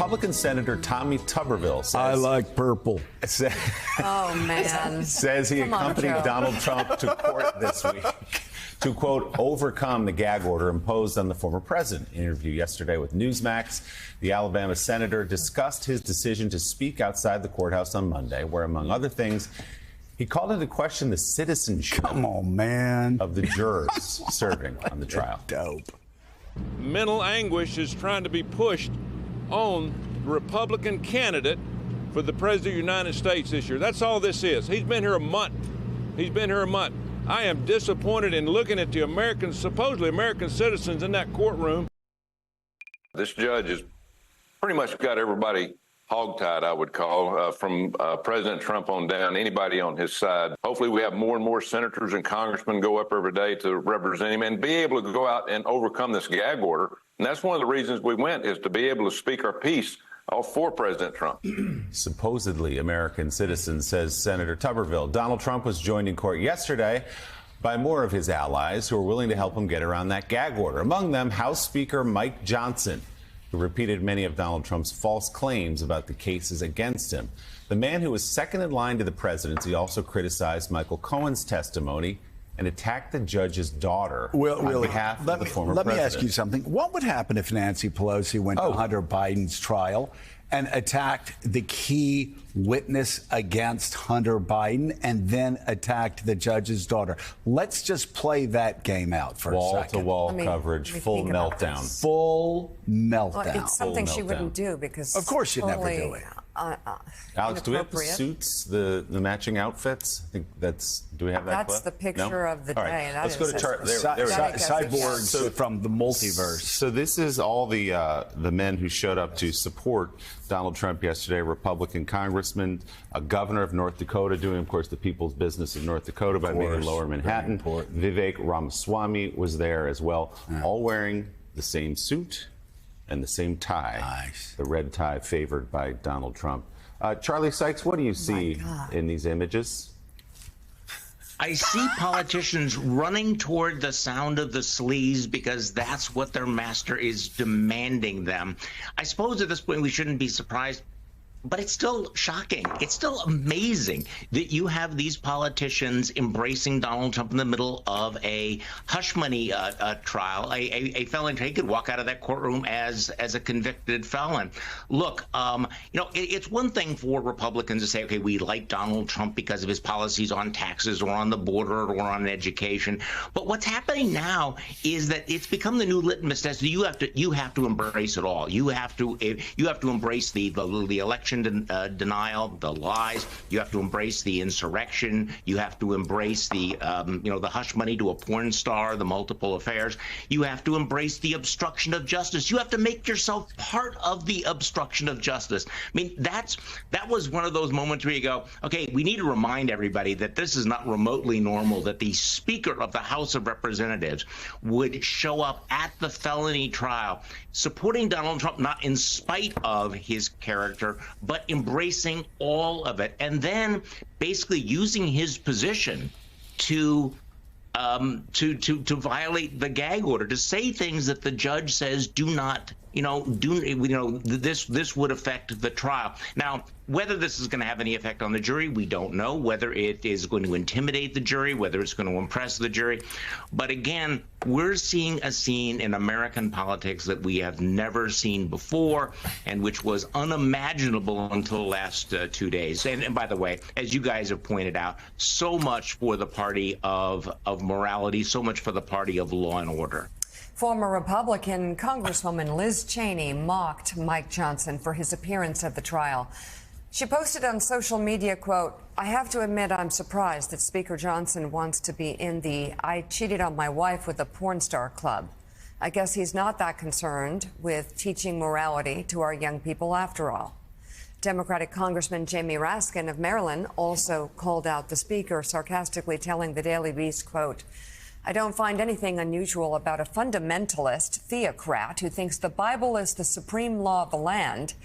Republican Senator Tommy Tuberville says... I like purple. Oh, man. Says he accompanied Donald Trump to court this week to, quote, overcome the gag order imposed on the former president. In an interview yesterday with Newsmax, the Alabama senator discussed his decision to speak outside the courthouse on Monday, where, among other things, he called into question the citizenship of the jurors serving on the trial. Dope. Mental anguish is trying to be pushed on the Republican candidate for the President of the United States this year. That's all this is. He's been here a month. I am disappointed in looking at the supposedly American citizens in that courtroom. This judge has pretty much got everybody hogtied, I would call, from President Trump on down, anybody on his side. Hopefully we have more and more senators and congressmen go up every day to represent him and be able to go out and overcome this gag order. And that's one of the reasons we went, is to be able to speak our piece for President Trump. Supposedly American citizens, says Senator Tuberville. Donald Trump was joined in court yesterday by more of his allies who are willing to help him get around that gag order. Among them, House Speaker Mike Johnson, who repeated many of Donald Trump's false claims about the cases against him. The man who was second in line to the presidency also criticized Michael Cohen's testimony and attacked the judge's daughter on behalf of the former president. Let me ask you something. What would happen if Nancy Pelosi went to Hunter Biden's trial and attacked the key witness against Hunter Biden and then attacked the judge's daughter? Let's just play that game out for a second. Wall-to-wall coverage, full meltdown. Full meltdown. Well, it's something she wouldn't do because... Of course she'd never do it. Alex, do we have the suits, the matching outfits? I think do we have that That's clip? the picture of the day. Right. Let's go to cyborgs from the multiverse. So this is all the men who showed up to support Donald Trump yesterday. Republican congressman, a governor of North Dakota, doing, of course, the people's business of North Dakota by being in Lower Manhattan. Vivek Ramaswamy was there as well, all wearing the same suit and the same tie. Nice. The red tie favored by Donald Trump. Charlie Sykes, what do you see in these images? I see politicians running toward the sound of the sleaze because that's what their master is demanding them. I suppose at this point we shouldn't be surprised, but it's still shocking. It's still amazing that you have these politicians embracing Donald Trump in the middle of a hush money trial. A felon could walk out of that courtroom as a convicted felon. Look, it's one thing for Republicans to say, okay, we like Donald Trump because of his policies on taxes or on the border or on education. But what's happening now is that it's become the new litmus test. You have to embrace it all. You have to embrace the election denial, the lies. You have to embrace the insurrection. You have to embrace the hush money to a porn star, the multiple affairs. You have to embrace the obstruction of justice. You have to make yourself part of the obstruction of justice. I mean, that was one of those moments where you go, okay, we need to remind everybody that this is not remotely normal, that the Speaker of the House of Representatives would show up at the felony trial supporting Donald Trump, not in spite of his character, but embracing all of it, and then basically using his position to violate the gag order, to say things that the judge says do not, this would affect the trial. Now, whether this is going to have any effect on the jury, we don't know. Whether it is going to intimidate the jury, whether it's going to impress the jury. But again, we're seeing a scene in American politics that we have never seen before, and which was unimaginable until the last 2 days. And by the way, as you guys have pointed out, so much for the party of morality, so much for the party of law and order. Former Republican Congresswoman Liz Cheney mocked Mike Johnson for his appearance at the trial. She posted on social media, quote, "I have to admit I'm surprised that Speaker Johnson wants to be in the I cheated on my wife with a porn star club. I guess he's not that concerned with teaching morality to our young people after all." Democratic Congressman Jamie Raskin of Maryland also called out the speaker, sarcastically telling the Daily Beast, quote, "I don't find anything unusual about a fundamentalist theocrat who thinks the Bible is the supreme law of the land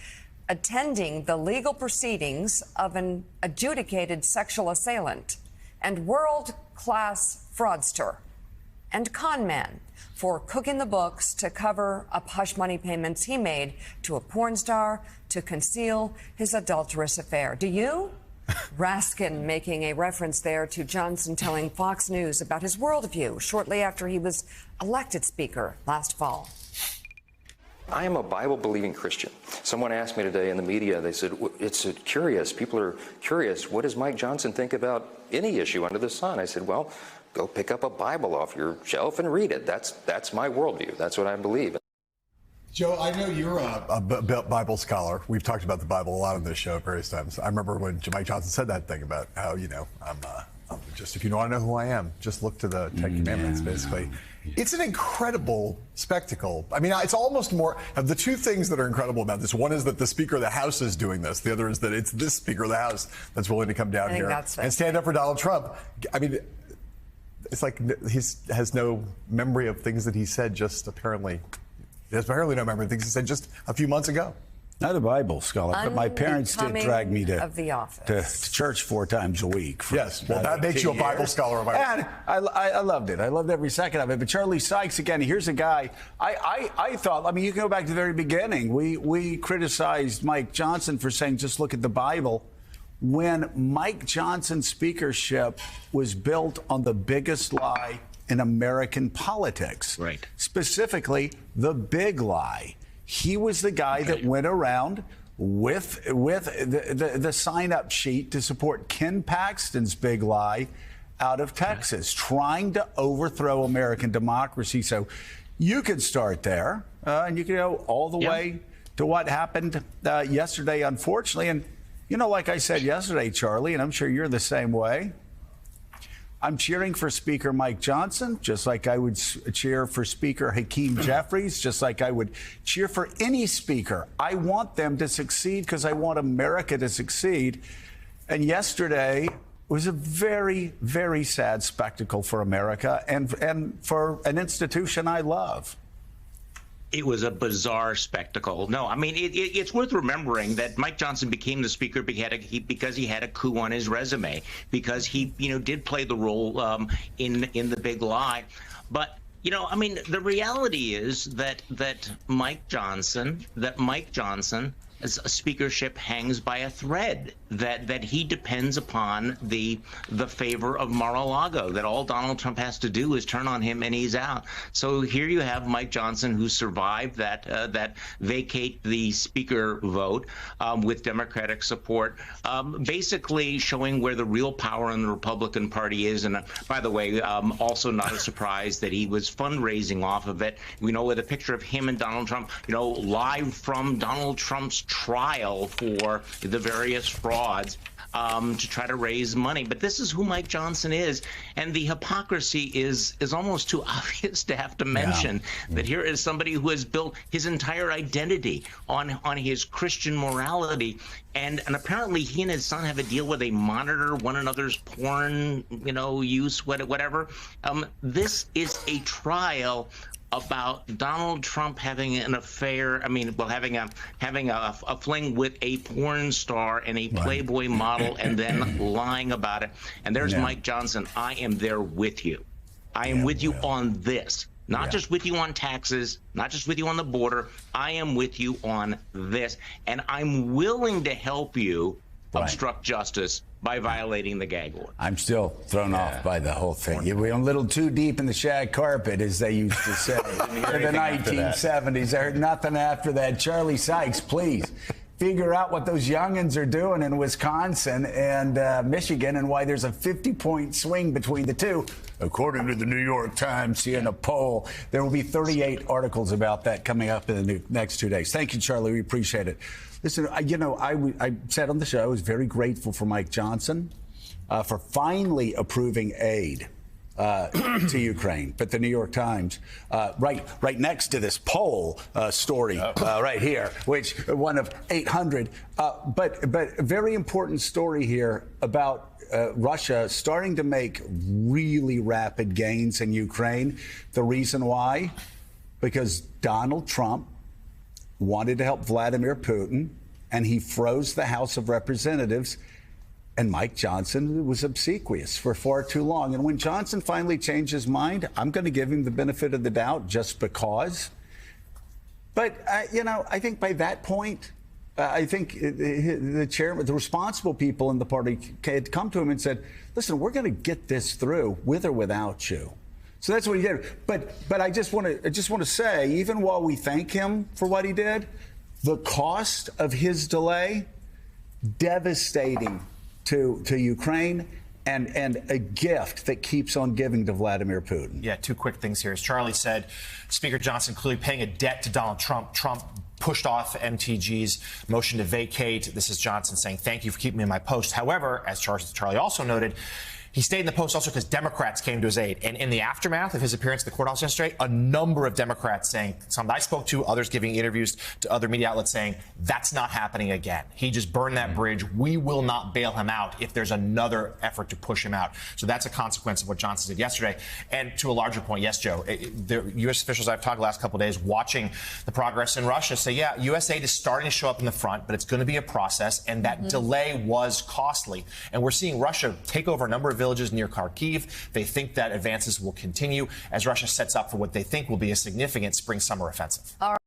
attending the legal proceedings of an adjudicated sexual assailant and world-class fraudster and con man for cooking the books to cover up hush money payments he made to a porn star to conceal his adulterous affair. Do you? Raskin making a reference there to Johnson telling Fox News about his worldview shortly after he was elected Speaker last fall. I am a Bible-believing Christian. Someone asked me today in the media, they said, it's curious, people are curious, what does Mike Johnson think about any issue under the sun? I said, well, go pick up a Bible off your shelf and read it. That's my worldview. That's what I believe. Joe, I know you're a Bible scholar. We've talked about the Bible a lot on this show at various times. I remember when Mike Johnson said that thing about how, I'm just, if you want to know who I am, just look to the Ten Commandments, basically. It's an incredible spectacle. I mean, it's almost more of the two things that are incredible about this. One is that the Speaker of the House is doing this. The other is that it's this Speaker of the House that's willing to come down here and stand up for Donald Trump. I mean, it's like he has no memory of things that he said just apparently. There's apparently no memory of things he said just a few months ago. Not a Bible scholar, but my parents did drag me to church 4 times a week. Yes, well, that makes you a Bible scholar. And I loved it. I loved every second of it. But Charlie Sykes, again, here's a guy. I thought, I mean, you can go back to the very beginning. We criticized Mike Johnson for saying, just look at the Bible. When Mike Johnson's speakership was built on the biggest lie in American politics. Right. Specifically, the big lie. He was the guy that went around with the sign-up sheet to support Ken Paxton's big lie out of Texas, trying to overthrow American democracy. So you could start there, and you could go all the way to what happened yesterday, unfortunately. And, like I said yesterday, Charlie, and I'm sure you're the same way, I'm cheering for Speaker Mike Johnson, just like I would cheer for Speaker Hakeem Jeffries, just like I would cheer for any speaker. I want them to succeed because I want America to succeed. And yesterday was a very, very sad spectacle for America and for an institution I love. It was a bizarre spectacle. No, I mean, it's worth remembering that Mike Johnson became the speaker because he had a coup on his resume, because he, did play the role in the big lie. But, I mean, the reality is that Mike Johnson, as a speakership hangs by a thread, that he depends upon the favor of Mar-a-Lago, that all Donald Trump has to do is turn on him and he's out. So here you have Mike Johnson, who survived that vacate the speaker vote with Democratic support, basically showing where the real power in the Republican Party is. And by the way, also not a surprise that he was fundraising off of it. We know with a picture of him and Donald Trump, live from Donald Trump's trial for the various frauds to try to raise money. But this is who Mike Johnson is, and the hypocrisy is almost too obvious to have to mention that here is somebody who has built his entire identity on his Christian morality, and apparently he and his son have a deal where they monitor one another's porn, use, whatever. This is a trial about Donald Trump having an affair. Having a fling with a porn star and a Playboy model, and then lying about it. And there's Mike Johnson. I am there with you. I am with you on this. Not just with you on taxes, not just with you on the border. I am with you on this, and I'm willing to help you obstruct justice by violating the gag order. I'm still thrown off by the whole thing. You went a little too deep in the shag carpet, as they used to say in the 1970s. I heard nothing after that. Charlie Sykes, please figure out what those youngins are doing in Wisconsin and Michigan, and why there's a 50-point swing between the two. According to the New York Times, in a poll, there will be 38 articles about that coming up in the next 2 days. Thank you, Charlie. We appreciate it. Listen, I said on the show I was very grateful for Mike Johnson for finally approving aid to Ukraine. But the New York Times, right next to this poll story right here, which one of 800, but a very important story here about Russia starting to make really rapid gains in Ukraine. The reason why? Because Donald Trump wanted to help Vladimir Putin, and he froze the House of Representatives. And Mike Johnson was obsequious for far too long. And when Johnson finally changed his mind, I'm going to give him the benefit of the doubt just because. But, I think by that point, I think the chairman, the responsible people in the party had come to him and said, listen, we're going to get this through with or without you. So that's what he did. But I just want to say, even while we thank him for what he did, the cost of his delay, devastating to Ukraine, and a gift that keeps on giving to Vladimir Putin. Yeah, two quick things here. As Charlie said, Speaker Johnson clearly paying a debt to Donald Trump. Trump pushed off MTG's motion to vacate. This is Johnson saying, thank you for keeping me in my post. However, as Charlie also noted, he stayed in the post also because Democrats came to his aid. And in the aftermath of his appearance at the courthouse yesterday, a number of Democrats saying, some that I spoke to, others giving interviews to other media outlets saying, that's not happening again. He just burned that bridge. We will not bail him out if there's another effort to push him out. So that's a consequence of what Johnson did yesterday. And to a larger point, yes, Joe, the U.S. officials I've talked the last couple of days watching the progress in Russia say, yeah, U.S. aid is starting to show up in the front, but it's going to be a process. And that delay was costly. And we're seeing Russia take over a number of villages near Kharkiv. They think that advances will continue as Russia sets up for what they think will be a significant spring-summer offensive. All right.